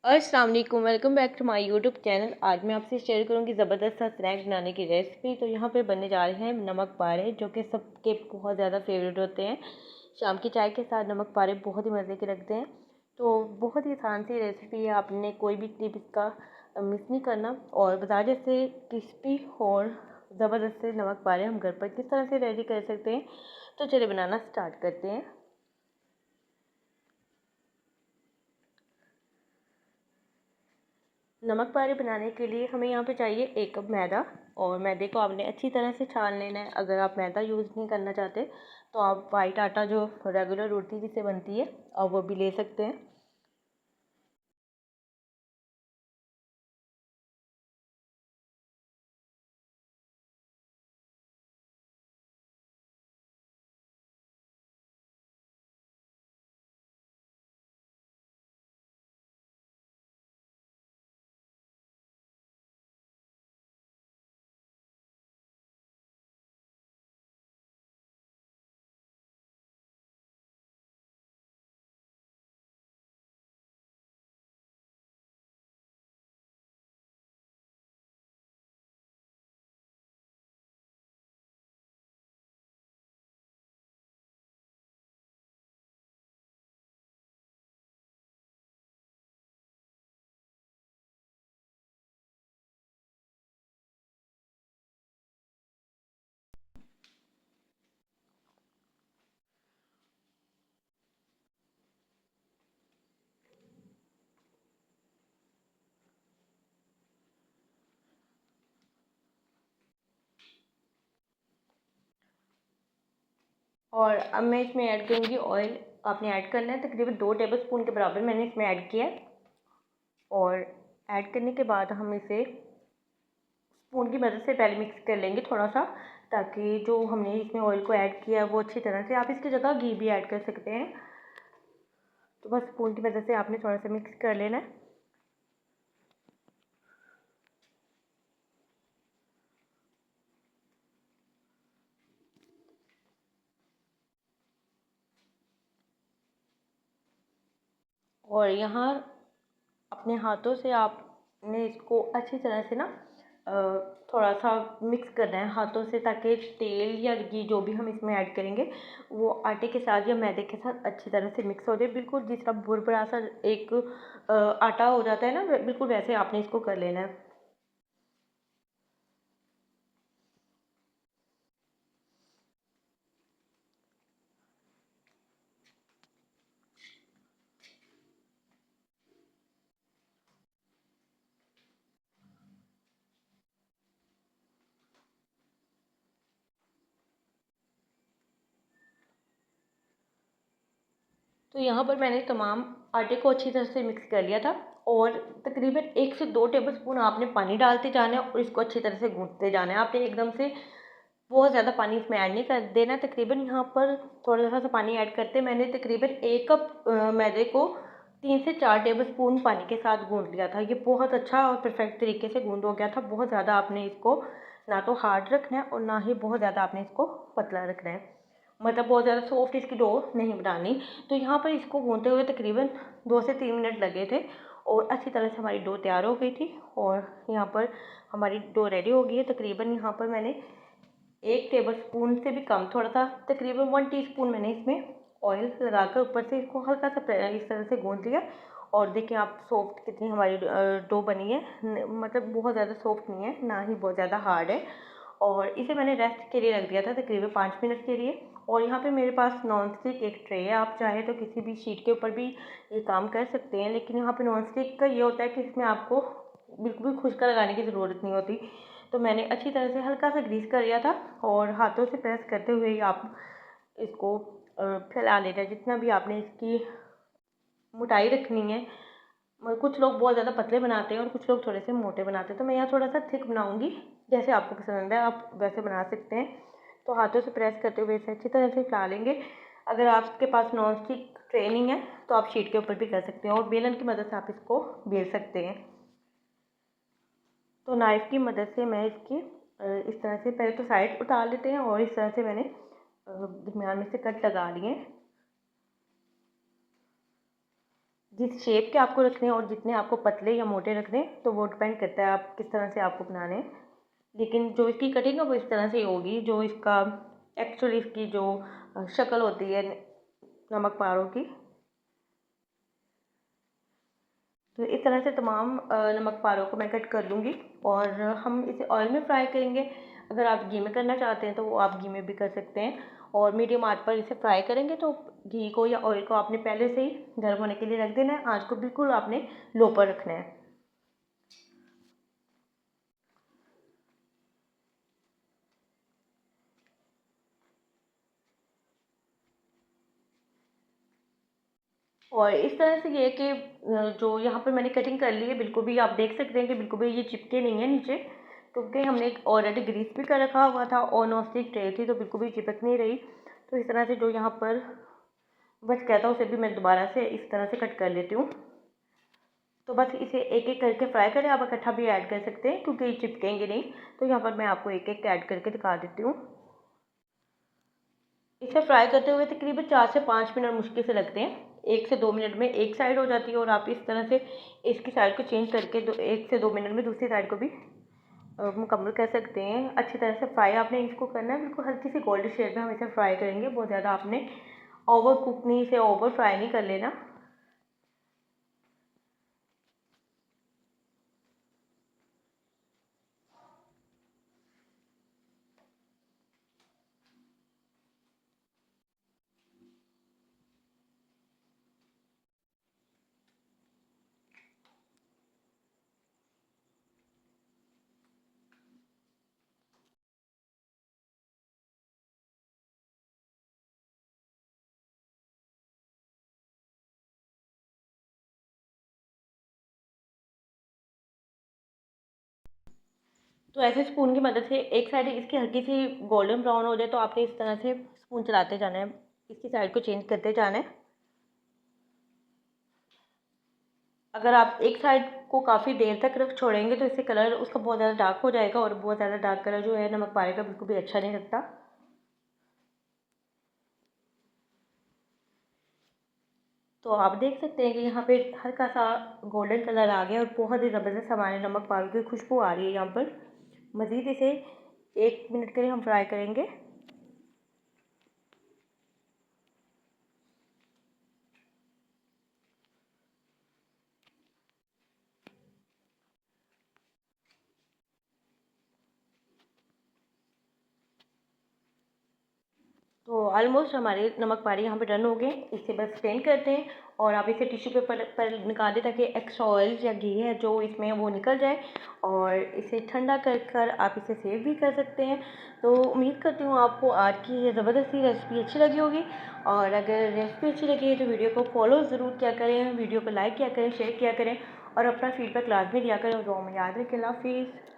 अस्सलाम वालेकुम, welcome back to my YouTube channel. आज मैं आपसे शेयर करूंगी ज़बरदस्त सा स्नैक बनाने की रेसिपी। तो यहाँ पे बनने जा रहे हैं नमक पारे, जो कि सबके बहुत ज़्यादा फेवरेट होते हैं। शाम की चाय के साथ नमक पारे बहुत ही मज़े के लगते हैं। तो बहुत ही आसान सी रेसिपी है, आपने कोई भी टिप इसका मिस नहीं करना। और बाजार जैसे क्रिस्पी और ज़बरदस्त से नमक पारे हम घर पर किस तरह से रेडी कर सकते हैं, तो चलिए बनाना स्टार्ट करते हैं। नमक पारे बनाने के लिए हमें यहाँ पे चाहिए 1 कप मैदा। और मैदे को आपने अच्छी तरह से छान लेना है। अगर आप मैदा यूज़ नहीं करना चाहते तो आप वाइट आटा, जो रेगुलर रोटी जिससे बनती है, आप वो भी ले सकते हैं। और अब मैं इसमें ऐड करूँगी ऑयल। आपने ऐड करना है तकरीबन 2 टेबल स्पून के बराबर मैंने इसमें ऐड किया है। और ऐड करने के बाद हम इसे स्पून की मदद से पहले मिक्स कर लेंगे थोड़ा सा, ताकि जो हमने इसमें ऑयल को ऐड किया है वो अच्छी तरह से, आप इसकी जगह घी भी ऐड कर सकते हैं। तो बस स्पून की मदद से आपने थोड़ा सा मिक्स कर लेना है। और यहाँ अपने हाथों से आपने इसको अच्छी तरह से ना थोड़ा सा मिक्स करना है हाथों से, ताकि तेल या घी जो भी हम इसमें ऐड करेंगे वो आटे के साथ या मैदे के साथ अच्छी तरह से मिक्स हो जाए। बिल्कुल जिस तरह भुरभुरा सा एक आटा हो जाता है ना, बिल्कुल वैसे आपने इसको कर लेना है। तो यहाँ पर मैंने तमाम आटे को अच्छी तरह से मिक्स कर लिया था। और तकरीबन 1 से 2 टेबल स्पून आपने पानी डालते जाना है और इसको अच्छी तरह से गूँथते जाना है। आपने एकदम से बहुत ज़्यादा पानी इसमें ऐड नहीं कर देना। तकरीबन यहाँ पर थोड़ा सा पानी ऐड करते मैंने तकरीबन 1 कप मैदे को 3 से 4 टेबल स्पून पानी के साथ गूँथ लिया था। ये बहुत अच्छा और परफेक्ट तरीके से गूँथ हो गया था। बहुत ज़्यादा आपने इसको ना तो हार्ड रखना है और ना ही बहुत ज़्यादा आपने इसको पतला रखना है, मतलब बहुत ज़्यादा सॉफ्ट इसकी डो नहीं बनानी। तो यहाँ पर इसको गूँथते हुए तकरीबन 2 से 3 मिनट लगे थे और अच्छी तरह से हमारी डो तैयार हो गई थी। और यहाँ पर हमारी डो रेडी हो गई है। तकरीबन यहाँ पर मैंने 1 टेबल स्पून से भी कम, थोड़ा सा तकरीबन 1 टीस्पून मैंने इसमें ऑयल लगाकर ऊपर से इसको हल्का सा इस तरह से गूँथ लिया। और देखिए आप सॉफ्ट कितनी हमारी डो बनी है, मतलब बहुत ज़्यादा सॉफ्ट नहीं है, ना ही बहुत ज़्यादा हार्ड है। और इसे मैंने रेस्ट के लिए रख दिया था तकरीबन 5 मिनट के लिए। और यहाँ पे मेरे पास नॉन स्टिक एक ट्रे है, आप चाहे तो किसी भी शीट के ऊपर भी ये काम कर सकते हैं। लेकिन यहाँ पे नॉन स्टिक का ये होता है कि इसमें आपको बिल्कुल भी खुशका लगाने की ज़रूरत नहीं होती। तो मैंने अच्छी तरह से हल्का सा ग्रीस कर लिया था और हाथों से प्रेस करते हुए ही आप इसको फैला लेना है, जितना भी आपने इसकी मोटाई रखनी है। कुछ लोग बहुत ज़्यादा पतले बनाते हैं और कुछ लोग थोड़े से मोटे बनाते हैं, तो मैं यहाँ थोड़ा सा थिक बनाऊँगी। जैसे आपको पसंद है आप वैसे बना सकते हैं। तो हाथों से प्रेस करते हुए इसे अच्छी तरह से फैला लेंगे। अगर आपके पास नॉन स्टिक ट्रे नहीं है तो आप शीट के ऊपर भी कर सकते हैं और बेलन की मदद से आप इसको बेल सकते हैं। तो नाइफ़ की मदद से मैं इसकी इस तरह से पहले तो साइड उतार लेते हैं और इस तरह से मैंने दरमियान में से कट लगा लिए। जिस शेप के आपको रखने हैं और जितने आपको पतले या मोटे रखने हैं तो वो डिपेंड करता है आप किस तरह से आपको बनाने हैं। लेकिन जो इसकी कटिंग है वो इस तरह से ही होगी, जो इसका एक्चुअली इसकी जो शक्ल होती है नमक पारों की। तो इस तरह से तमाम नमक पारों को मैं कट कर लूँगी और हम इसे ऑयल में फ्राई करेंगे। अगर आप घी में करना चाहते हैं तो वो आप घी में भी कर सकते हैं और मीडियम आंच पर इसे फ्राई करेंगे। तो घी को या ऑयल को आपने पहले से ही गर्म होने के लिए रख देना है, आंच को बिल्कुल आपने लो पर रखना है। और इस तरह से ये है कि जो यहाँ पर मैंने कटिंग कर ली है बिल्कुल भी आप देख सकते हैं कि बिल्कुल भी ये चिपके नहीं है नीचे, क्योंकि हमने ऑलरेडी ग्रीस भी कर रखा हुआ था और नॉन स्टिक ट्रे थी तो बिल्कुल भी चिपक नहीं रही। तो इस तरह से जो यहाँ पर बच गया था उसे भी मैं दोबारा से इस तरह से कट कर लेती हूँ। तो बस इसे एक एक करके फ्राई करें, आप इकट्ठा भी ऐड कर सकते हैं क्योंकि ये चिपकेंगे नहीं। तो यहाँ पर मैं आपको एक एक ऐड करके दिखा देती हूँ। इसे फ्राई करते हुए तकरीबन 4 से 5 मिनट मुश्किल से लगते हैं। 1 से 2 मिनट में एक साइड हो जाती है और आप इस तरह से इसकी साइड को चेंज करके 1 से 2 मिनट में दूसरी साइड को भी मुकम्मल कर सकते हैं। अच्छी तरह से फ्राई आपने इसको करना है, बिल्कुल हल्की सी गोल्डन शेड में हम इसे फ्राई करेंगे। बहुत ज़्यादा आपने ओवर कुक नहीं, इसे ओवर फ्राई नहीं कर लेना। तो ऐसे स्पून की मदद से एक साइड इसकी हल्की सी गोल्डन ब्राउन हो जाए तो आपने इस तरह से स्पून चलाते जाना है, इसकी साइड को चेंज करते जाना है। अगर आप एक साइड को काफ़ी देर तक रख छोड़ेंगे तो इससे कलर उसका बहुत ज़्यादा डार्क हो जाएगा और बहुत ज़्यादा डार्क कलर जो है नमक पारे का बिल्कुल भी अच्छा नहीं लगता। तो आप देख सकते हैं कि यहाँ पे हल्का सा गोल्डन कलर आ गया और बहुत ही ज़बरदस्त हमारे नमक पारों की खुशबू आ रही है यहाँ पर। मज़ीद इसे 1 मिनट के लिए हम फ्राई करेंगे। तो ऑलमोस्ट हमारे नमक पारे यहाँ पे डन हो गए। इसे बस स्ट्रेन करते हैं और आप इसे टिश्यू पेपर पर निकाल दें ताकि एक्स्ट्रा ऑयल या घी है जो इसमें वो निकल जाए। और इसे ठंडा कर कर आप इसे सेव भी कर सकते हैं। तो उम्मीद करती हूँ आपको आज की ये ज़बरदस्त सी रेसिपी अच्छी लगी होगी। और अगर रेसिपी अच्छी लगी है तो वीडियो को फॉलो ज़रूर किया करें, वीडियो को लाइक किया करें, शेयर किया करें और अपना फीडबैक लाजमी दिया करें और दुआ में याद रखें। अल्लाह हाफिज़।